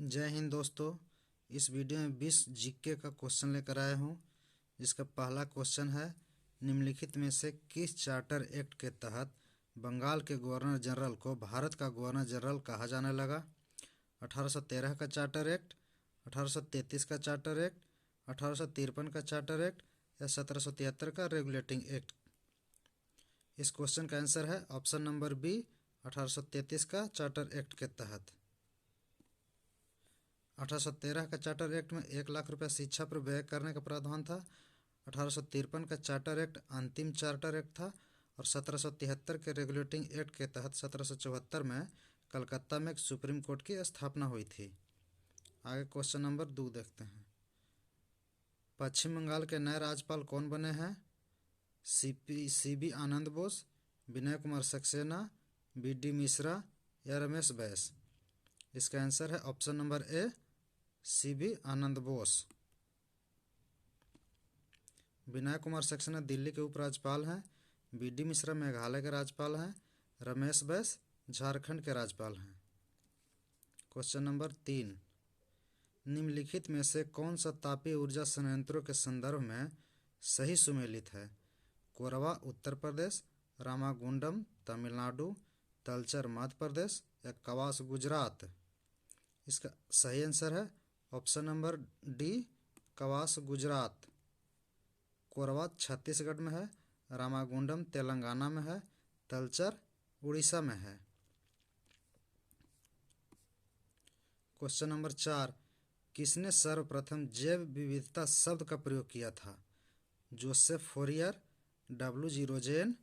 जय हिंद दोस्तों। इस वीडियो में 20 जीके का क्वेश्चन लेकर आया हूँ, जिसका पहला क्वेश्चन है, निम्नलिखित में से किस चार्टर एक्ट के तहत बंगाल के गवर्नर जनरल को भारत का गवर्नर जनरल कहा जाने लगा? 1813 का चार्टर एक्ट, 1833 का चार्टर एक्ट, 1853 का चार्टर एक्ट या 1773 का रेगुलेटिंग एक्ट? इस क्वेश्चन का आंसर है ऑप्शन नंबर बी, 1833 का चार्टर एक्ट के तहत। 1813 का चार्टर एक्ट में 1 लाख रुपया शिक्षा पर व्यय करने का प्रावधान था। 1853 का चार्टर एक्ट अंतिम चार्टर एक्ट था और 1773 के रेगुलेटिंग एक्ट के तहत 1774 में कलकत्ता में एक सुप्रीम कोर्ट की स्थापना हुई थी। आगे क्वेश्चन नंबर 2 देखते हैं। पश्चिम बंगाल के नए राज्यपाल कौन बने हैं? सीबी आनंद बोस, विनय कुमार सक्सेना, बीडी मिश्रा या रमेश बैस? इसका आंसर है ऑप्शन नंबर ए, सीबी आनंद बोस। विनय कुमार सक्सेना दिल्ली के उपराज्यपाल हैं, बीडी मिश्रा मेघालय के राज्यपाल हैं, रमेश बैस झारखंड के राज्यपाल हैं। क्वेश्चन नंबर 3, निम्नलिखित में से कौन सा तापीय ऊर्जा संयंत्रों के संदर्भ में सही सुमेलित है? कोरबा उत्तर प्रदेश, रामागुंडम तमिलनाडु, तलचर मध्य प्रदेश या कवास गुजरात? इसका सही आंसर है option number D, Kawas Gujarat. Korba Chhattisgarh में है, रामागुंडम तेलंगाना में है, तलचर उड़ीसा में है। क्वेश्चन नंबर 4, किसने सर्वप्रथम जैव विविधता शब्द का प्रयोग किया था? Joseph Fourier, W G. Rosen,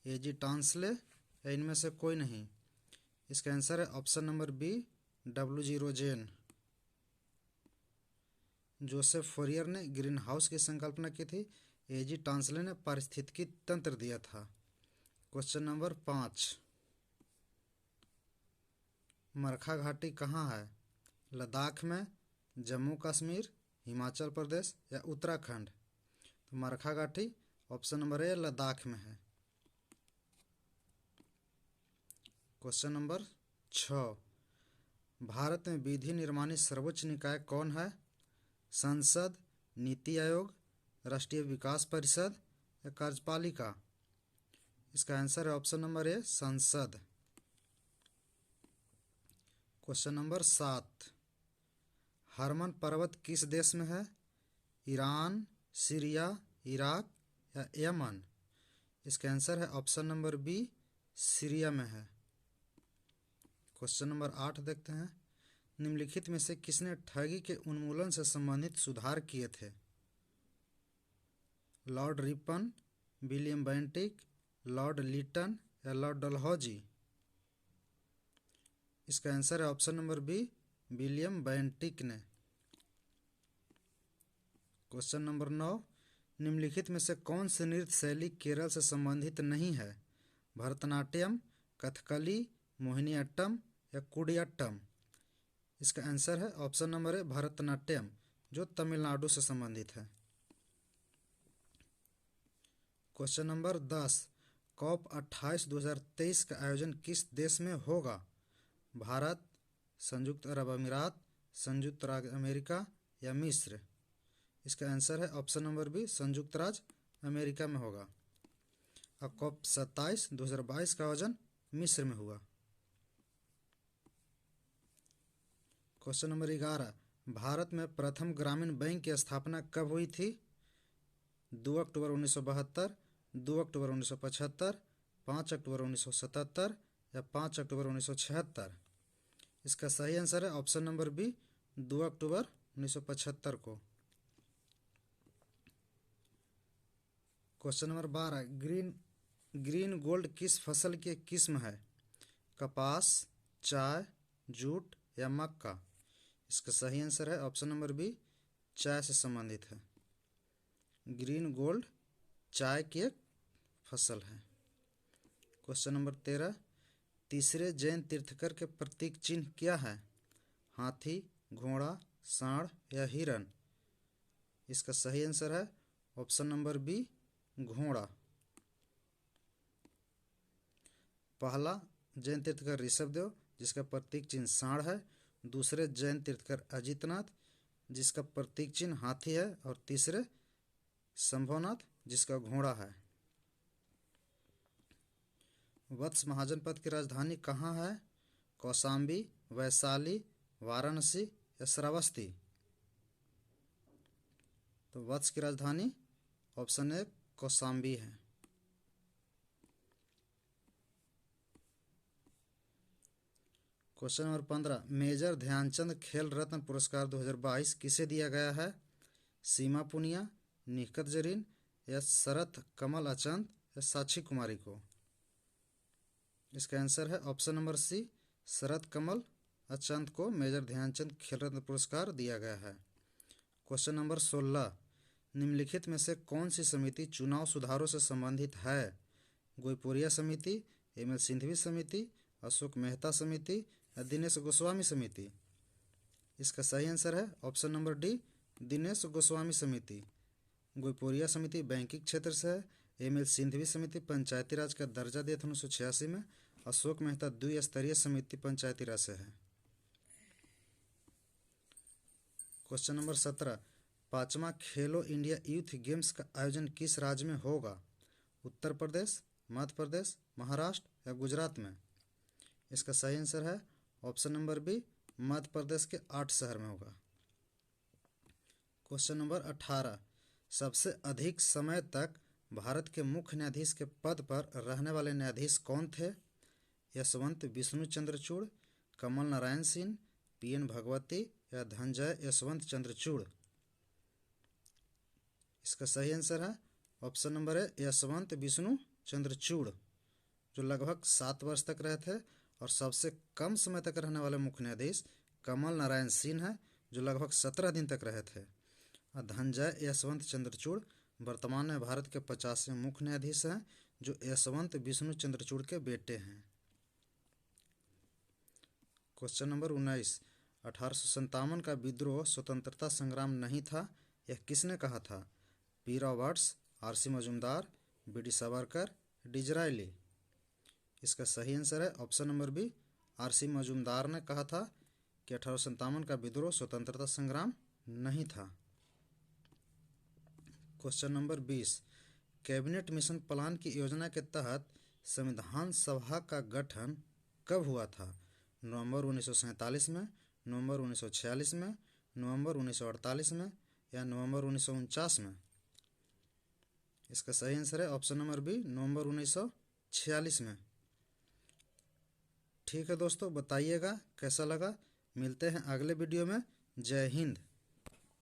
A G. Tansley या इनमें से कोई नहीं? इसका आंसर है option number B, W G. Rosen. Joseph Fourier ने ग्रीन हाउस की संकल्पना की थी, ए.जी. टॉन्सले ने पारिस्थितिकी तंत्र दिया था। क्वेश्चन नंबर 5, मरखा घाटी कहाँ है? लद्दाख में, जम्मू कश्मीर, हिमाचल प्रदेश या उत्तराखंड? तो मरखा घाटी ऑप्शन नंबर ए, लद्दाख में है। क्वेश्चन नंबर 6, भारत में विधि निर्माणी सर्वोच्च निकाय कौन है? संसद, नीति आयोग, राष्ट्रीय विकास परिषद या कार्यपालिका? इसका आंसर है ऑप्शन नंबर ए, संसद। क्वेश्चन नंबर 7, हरमन पर्वत किस देश में है? ईरान, सीरिया, इराक या यमन? इसका आंसर है ऑप्शन नंबर बी, सीरिया में है। क्वेश्चन नंबर 8 देखते हैं। निम्नलिखित में से किसने ठगी के उन्मूलन से संबंधित सुधार किए थे? Lord Ripon, William Bentinck, Lord Lytton या लॉर्ड डलहौजी? इसका आंसर है option number B, William Bentinck ने। क्वेश्चन नंबर 9, निम्नलिखित में से कौन सी नृत्य शैली केरल से संबंधित नहीं है? भरतनाट्यम, कथकली, मोहिनीअट्टम या कुडियाट्टम? इसका आंसर है ऑप्शन नंबर ए, भरतनाट्यम, जो तमिलनाडु से संबंधित है। क्वेश्चन नंबर 10, कॉप 28 2023 का आयोजन किस देश में होगा? भारत, संयुक्त अरब अमीरात, संयुक्त राज्य अमेरिका या मिस्र? इसका आंसर है ऑप्शन नंबर बी, संयुक्त राज्य अमेरिका में होगा। और कॉप 27 2022 का आयोजन मिस्र में हुआ। क्वेश्चन नंबर 11, भारत में प्रथम ग्रामीण बैंक की स्थापना कब हुई थी? 2 अक्टूबर 1972, 2 अक्टूबर 1975, 5 अक्टूबर 1977 या 5 अक्टूबर 1976? इसका सही आंसर है ऑप्शन नंबर बी, 2 अक्टूबर 1975 को। क्वेश्चन नंबर 12, ग्रीन गोल्ड किस फसल की एक किस्म है? कपास, चाय, जूट या मक्का? इसका सही आंसर है ऑप्शन नंबर बी, चाय से संबंधित है। ग्रीन गोल्ड चाय की एक फसल है। क्वेश्चन नंबर 13, तीसरे जैन तीर्थकर के प्रतीक चिन्ह क्या है? हाथी, घोड़ा, सांड या हिरण? इसका सही आंसर है ऑप्शन नंबर बी, घोड़ा। पहला जैन तीर्थकर ऋषभदेव, जिसका प्रतीक चिन्ह सांड है, दूसरे जैन तीर्थकर अजितनाथ जिसका प्रतीक चिन्ह हाथी है, और तीसरे शंभुनाथ जिसका घोड़ा है। वत्स महाजनपद की राजधानी कहाँ है? कौशाम्बी, वैशाली, वाराणसी या श्रावस्ती? तो वत्स की राजधानी ऑप्शन ए कौशाम्बी है। क्वेश्चन नंबर 15, मेजर ध्यानचंद खेल रत्न पुरस्कार 2022 किसे दिया गया है? सीमा पुनिया, निखत जरीन या शरथ कमल अचंत या साक्षी कुमारी को? इसका आंसर है option number C, Sharath Kamal Achanta को मेजर ध्यानचंद खेल रत्न पुरस्कार दिया गया है। क्वेश्चन नंबर 16, निम्नलिखित में से कौन सी समिति चुनाव सुधारों से संबंधित है? गोईपुरिया समिति, एम एल सिंघवी समिति, अशोक मेहता समिति या दिनेश गोस्वामी समिति? इसका सही आंसर है option number D, Dinesh Goswami समिति। गोईपुरिया समिति बैंकिंग क्षेत्र से है, एम एल सिंघवी समिति पंचायती राज का दर्जा दिया था 1986 में, अशोक मेहता द्विस्तरीय समिति पंचायती राज से है। क्वेश्चन नंबर 17, पांचवा खेलो इंडिया यूथ गेम्स का आयोजन किस राज्य में होगा? उत्तर प्रदेश, मध्य प्रदेश, महाराष्ट्र या गुजरात में? इसका सही आंसर है option number B, Madhya Pradesh के 8 शहर में होगा। क्वेश्चन नंबर 18, सबसे अधिक समय तक भारत के मुख्य न्यायाधीश के पद पर रहने वाले न्यायाधीश कौन थे? यशवंत विष्णु चंद्रचूड़, कमल नारायण सिंह, पी.एन. भगवती या धनंजय यशवंत चंद्रचूड़? इसका सही आंसर है ऑप्शन नंबर है यशवंत विष्णु चंद्रचूड़, जो लगभग 7 वर्ष तक रहे थे। और सबसे कम समय तक रहने वाले मुख्य न्यायाधीश कमल नारायण सिंह हैं, जो लगभग 17 दिन तक रहे थे। और धनंजय यशवंत चंद्रचूड़ वर्तमान में भारत के 50वें मुख्य न्यायाधीश हैं, जो यशवंत विष्णु चंद्रचूड़ के बेटे हैं। क्वेश्चन नंबर 19, 1857 का विद्रोह स्वतंत्रता संग्राम नहीं था, यह किसने कहा था? P Roberts, R C. Majumdar, B D. Savarkar, Disraeli? इसका सही आंसर है option number B, R C. Majumdar ने कहा था कि 1857 का विद्रोह स्वतंत्रता संग्राम नहीं था। Question number 20, cabinet mission plan की योजना के तहत संविधान सभा का गठन कब हुआ था? नवंबर 1947 में, नवंबर 1946 में, नवंबर 1948 में या नवंबर 1949 में? इसका सही आंसर है ऑप्शन नंबर बी, नवंबर 1946 में। ठीक है दोस्तों, बताइएगा कैसा लगा। मिलते हैं अगले वीडियो में। जय हिंद।